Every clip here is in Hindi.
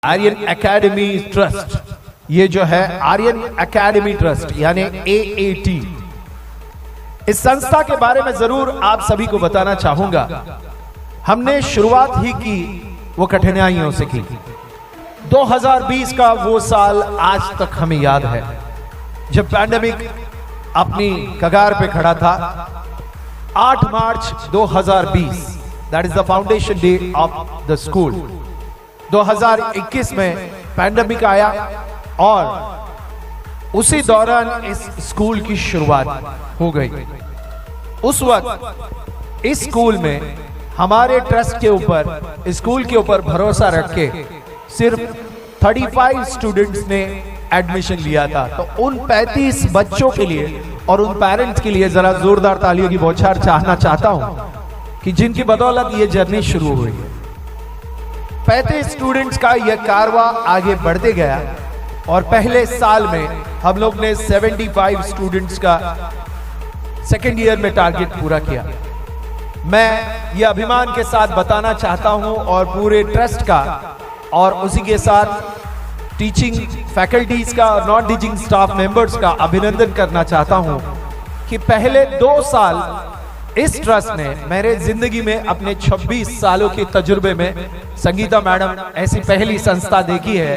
आर्यन एकेडमी ट्रस्ट, ये जो है आर्यन एकेडमी ट्रस्ट यानी AAT, इस संस्था के बारे में जरूर आप सभी को बताना चाहूंगा। हमने शुरुआत ही की वो कठिनाइयों से की। 2020 का वो साल आज तक हमें याद है जब पैंडेमिक अपनी कगार पे खड़ा था। 8 मार्च 2020, that is the foundation day of the school. 2021 में पैंडेमिक आया और उसी दौरान इस स्कूल की शुरुआत हो गई। उस वक्त इस स्कूल में हमारे ट्रस्ट के ऊपर, स्कूल के ऊपर भरोसा रख के सिर्फ 35 स्टूडेंट्स ने एडमिशन लिया था। तो उन 35 बच्चों के लिए और उन पेरेंट्स के लिए जरा जोरदार तालियों की बौछार चाहना चाहता हूं कि जिनकी बदौलत ये जर्नी शुरू हुई है। 35 स्टूडेंट्स का यह कारवा आगे बढ़ते गया और पहले साल में हम लोग ने 75 स्टूडेंट्स का सेकेंड ईयर में टारगेट पूरा किया। मैं ये अभिमान के साथ बताना चाहता हूं और पूरे ट्रस्ट का और उसी के साथ टीचिंग फैकल्टीज का और नॉन टीचिंग स्टाफ मेंबर्स का अभिनंदन करना चाहता हूं कि पहले 2 साल इस ट्रस्ट ने मेरे जिंदगी में अपने 26 सालों के तजुर्बे में, संगीता मैडम ऐसी पहली संस्था देखी है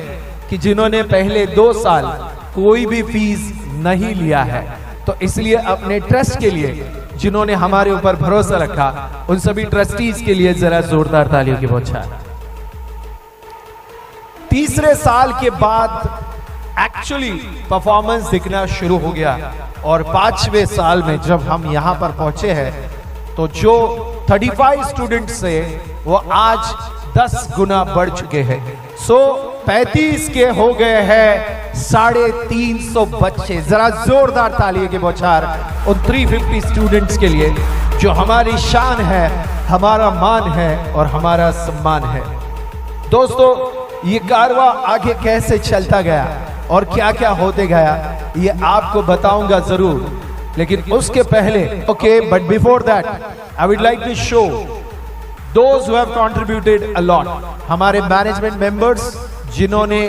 कि जिन्होंने पहले 2 साल कोई भी फीस नहीं लिया है। तो इसलिए अपने ट्रस्ट के लिए जिन्होंने हमारे ऊपर भरोसा रखा, उन सभी ट्रस्टीज के लिए जरा जोरदार तालियों की बौछार। तीसरे साल के बाद एक्चुअली परफॉर्मेंस दिखना शुरू हो गया और 5वें साल में जब हम यहां पर पहुंचे हैं तो जो 35 स्टूडेंट्स से वो आज 10 गुना बढ़ चुके हैं। 35 के हो गए हैं 350 बच्चे। जरा जोरदार तालियों की बौछार उन 350 स्टूडेंट्स के लिए जो हमारी शान है, हमारा मान है और हमारा सम्मान है। दोस्तों, ये कारवा आगे कैसे चलता गया और क्या क्या होते गया ये आपको बताऊंगा जरूर, लेकिन उसके पहले but before that I would like to show those who have contributed a lot, हमारे मैनेजमेंट मेंबर्स जिन्होंने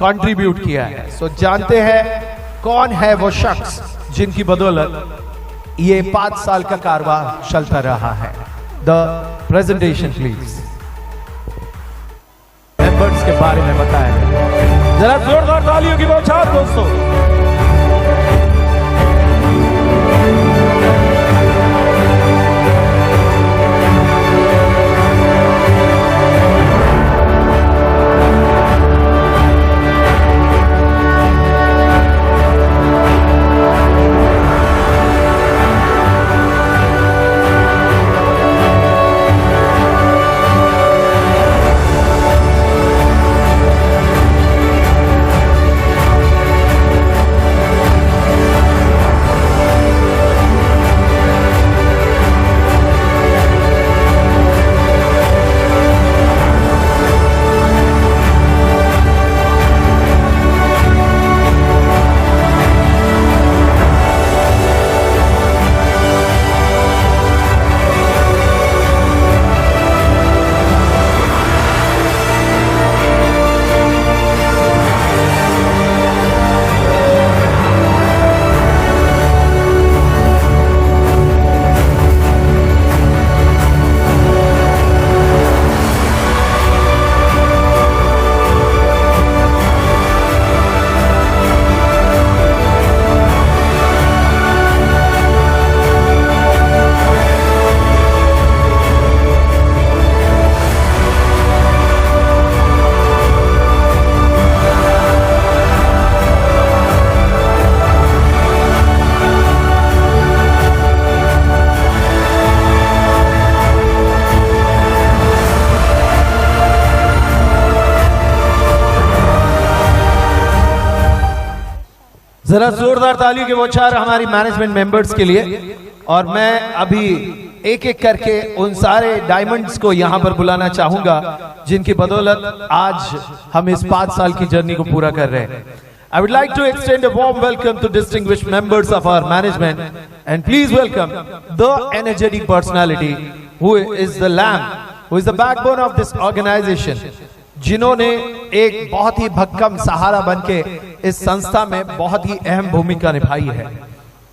कंट्रीब्यूट किया है। सो जानते हैं कौन है वो शख्स जिनकी बदौलत ये 5 साल का कारवा चलता रहा है। The presentation please. मेंबर्स के बारे में बताया, जरा जोरदार तालियों की बौछार दोस्तों। जरा जोरदार तालियों की बौछार हमारी मैनेजमेंट मेंबर्स के लिए। और मैं अभी एक एक करके उन सारे डायमंड्स को यहां पर बुलाना चाहूंगा जिनकी बदौलत आज हम इस 5 साल की जर्नी को पूरा कर रहे हैं। I would like to extend a warm welcome to distinguished members of our management and please welcome the energetic personality who is the lamb, who is the backbone of this organization, जिन्होंने एक बहुत ही भक्कम सहारा बनके इस संस्था में बहुत ही अहम भूमिका निभाई है।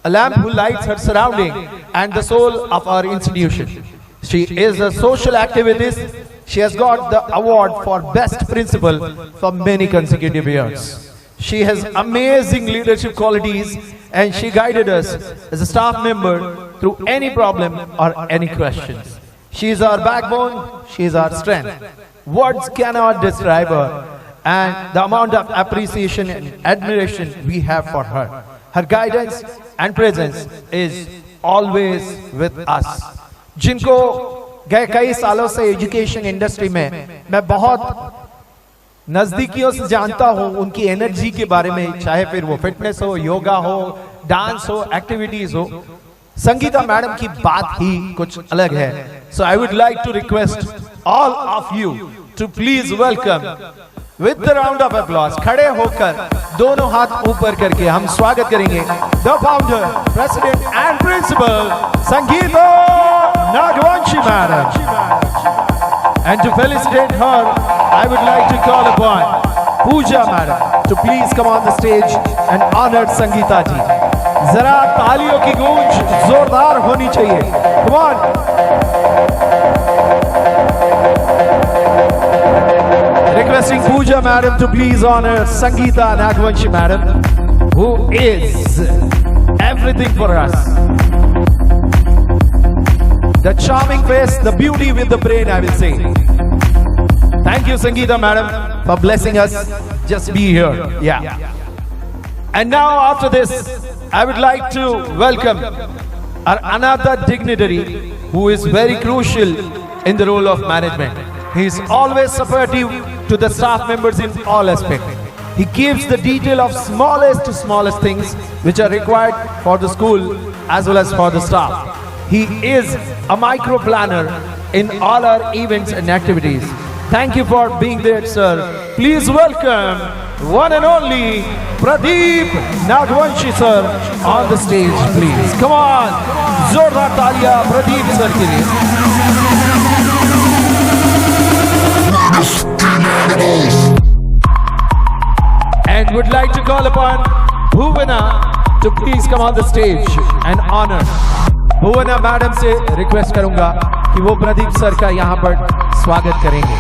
A lamp who lights her surrounding and the soul of our institution. She is a social activist. She has got the award for best principal for many consecutive years. She has amazing leadership qualities and she guided us as a staff member through any problem or any questions. She is our backbone, she is our strength. Words cannot describe her and the amount of appreciation and admiration we have for her. Her guidance and presence is always with us. जिनको गए कई सालों से एजुकेशन इंडस्ट्री में मैं बहुत नजदीकियों से जानता हूं, उनकी एनर्जी के बारे में, चाहे फिर वो फिटनेस हो, योगा हो, डांस हो, एक्टिविटीज हो, संगीता मैडम की बात ही कुछ अलग है. So I would like to request all of you to please welcome with the round of applause. खड़े होकर दोनों हाथ ऊपर करके हम स्वागत करेंगे the founder, president and principal Sangeeta Nagvanshi madam. And to felicitate her, I would like to call upon Pooja madam to please come on the stage and honor Sangeeta ji. जरा तालियों की गूंज जोरदार होनी चाहिए. Come on. Requesting Pooja madam to please honor Sangeeta Nagvanshi madam, who is everything for us. The charming face, the beauty with the brain, I will say. Thank you, Sangeeta madam, for blessing us. Just be here. Yeah. And now, after this, I would like to welcome our another dignitary who is very crucial in the role of management. He is always supportive to the staff members in all aspects. He keeps the detail of smallest to smallest things which are required for the school as well as for the staff. He is a micro planner in all our events and activities. Thank you for being there, sir. Please welcome one and only Pradeep Nagvanshi sir on the stage, please. Come on, जोरदार तालियां प्रदीप सर के लिए. And would like to call upon Bhuvana to please come on the stage and honor. Bhuvana madam से रिक्वेस्ट करूंगा कि वो प्रदीप सर का यहां पर स्वागत करेंगे.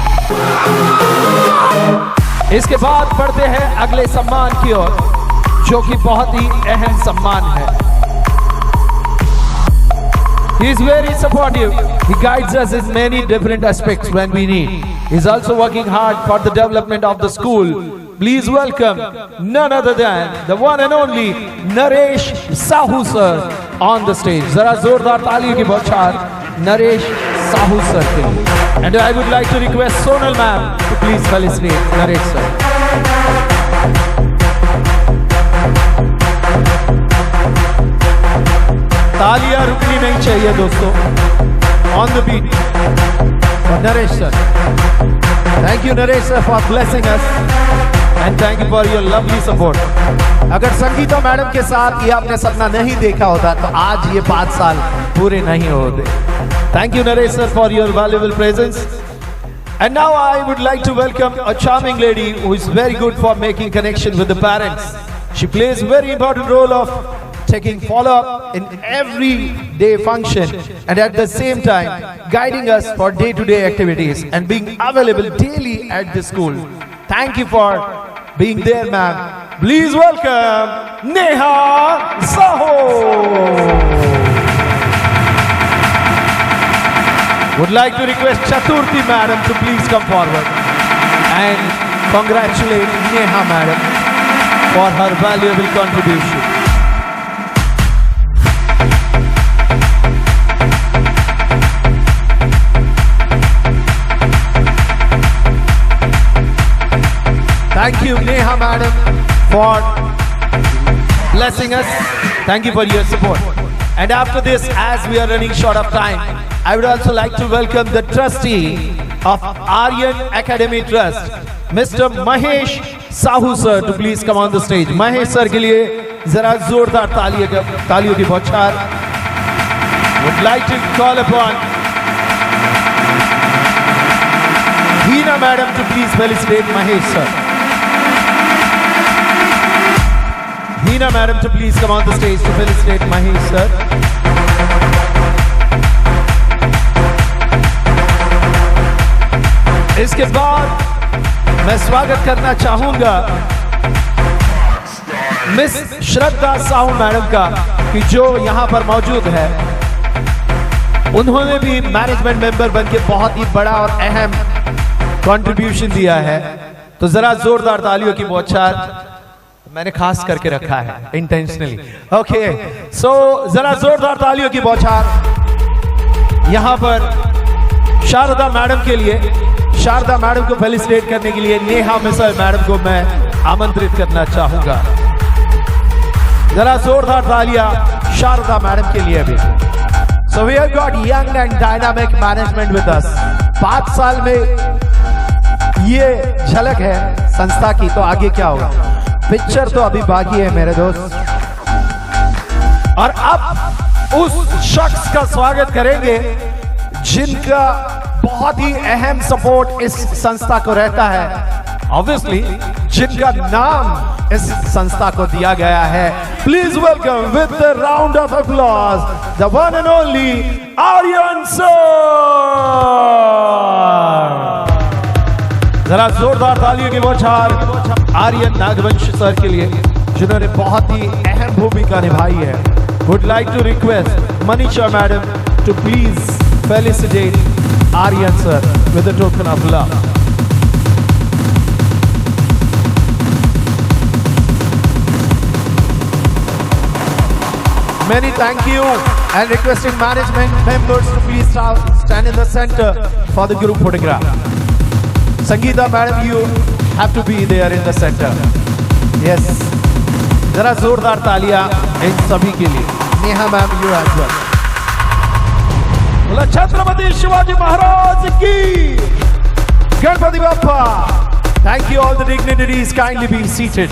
इसके बाद बढ़ते हैं अगले सम्मान की ओर, जो कि बहुत ही अहम सम्मान है. He is very supportive. He guides us in many different aspects when we need. He is also working hard for the development of the school. Please welcome none other than the one and only Naresh Sahu sir on the stage. Zara zordar taaliyon ki bauchar Naresh Sahu sir ke liye. And I would like to request Sonal ma'am to please felicitate Naresh sir. तालियां रुकनी नहीं चाहिए दोस्तों. On the beat for Naresh sir. Thank you Naresh sir for blessing us. And thank you for your lovely support. अगर संगीता मैडम के साथ ये आपने सपना नहीं देखा होता तो आज ये 5 साल पूरे नहीं होते. Thank you Naresh sir for your valuable presence. And now I would like to welcome a charming lady who is very good for making connection with the parents. She plays a very important role of taking follow-up in every day function and at the same time guiding us for day-to-day activities and being available daily at the school. Thank you for being there, ma'am. Please welcome Neha Saho. Would like to request Chaturthi madam to please come forward and congratulate Neha madam for her valuable contribution. Thank you Neha madam for blessing us. Thank you for your support. And after this, as we are running short of time, I would also like to welcome the trustee of Aryan Academy Trust, Mr. Mahesh Sahu sir to please come on the stage. Mahesh sir के लिए जरा जोरदार तालियों की बौछार. Would like to call upon Veena madam to please felicitate Mahesh sir. Hina madam to please come on the stage to felicitate Mahesh sir. इसके बाद मैं स्वागत करना चाहूंगा मिस श्रद्धा साहू मैडम का कि जो यहां पर मौजूद है। उन्होंने भी मैनेजमेंट मेंबर बनके बहुत ही बड़ा और अहम कंट्रीब्यूशन दिया है, तो जरा जोरदार तालियों की बौछार मैंने खास करके रखा है इंटेंशनली। ओके, सो जरा जोरदार तालियों की बौछार यहां पर शारदा मैडम के लिए। शारदा मैडम को फेलिसिटेट करने के लिए नेहा मिसर मैडम को मैं आमंत्रित करना चाहूंगा। जरा जोरदार तालियां शारदा मैडम के लिए भी। So we have got young and dynamic management with us. 5 साल में ये झलक है संस्था की, तो आगे क्या होगा? पिक्चर तो अभी बाकी है मेरे दोस्त। और अब उस शख्स का स्वागत करेंगे जिनका बहुत ही अहम सपोर्ट इस संस्था को रहता है, ऑब्वियसली जिनका नाम इस संस्था को दिया गया है। Please welcome with the round of applause the one and only Aryan sir. जरा जोरदार तालियों की बौछार आर्यन नागवंश सर के लिए, जिन्होंने बहुत ही अहम भूमिका निभाई है। Would like to request Manisha madam to please felicitate Aryan sir with a token of love. Many thank you and requesting management members to please stand in the center for the group photograph. Sangeeta madam, you have to be there in the center. Yes. जरा जोरदार तालियां इन सभी के लिए। Neha ma'am, you as well. Chhatrapati Shivaji Maharaj की, Ganpati Bappa. Thank you all the dignitaries, kindly be seated.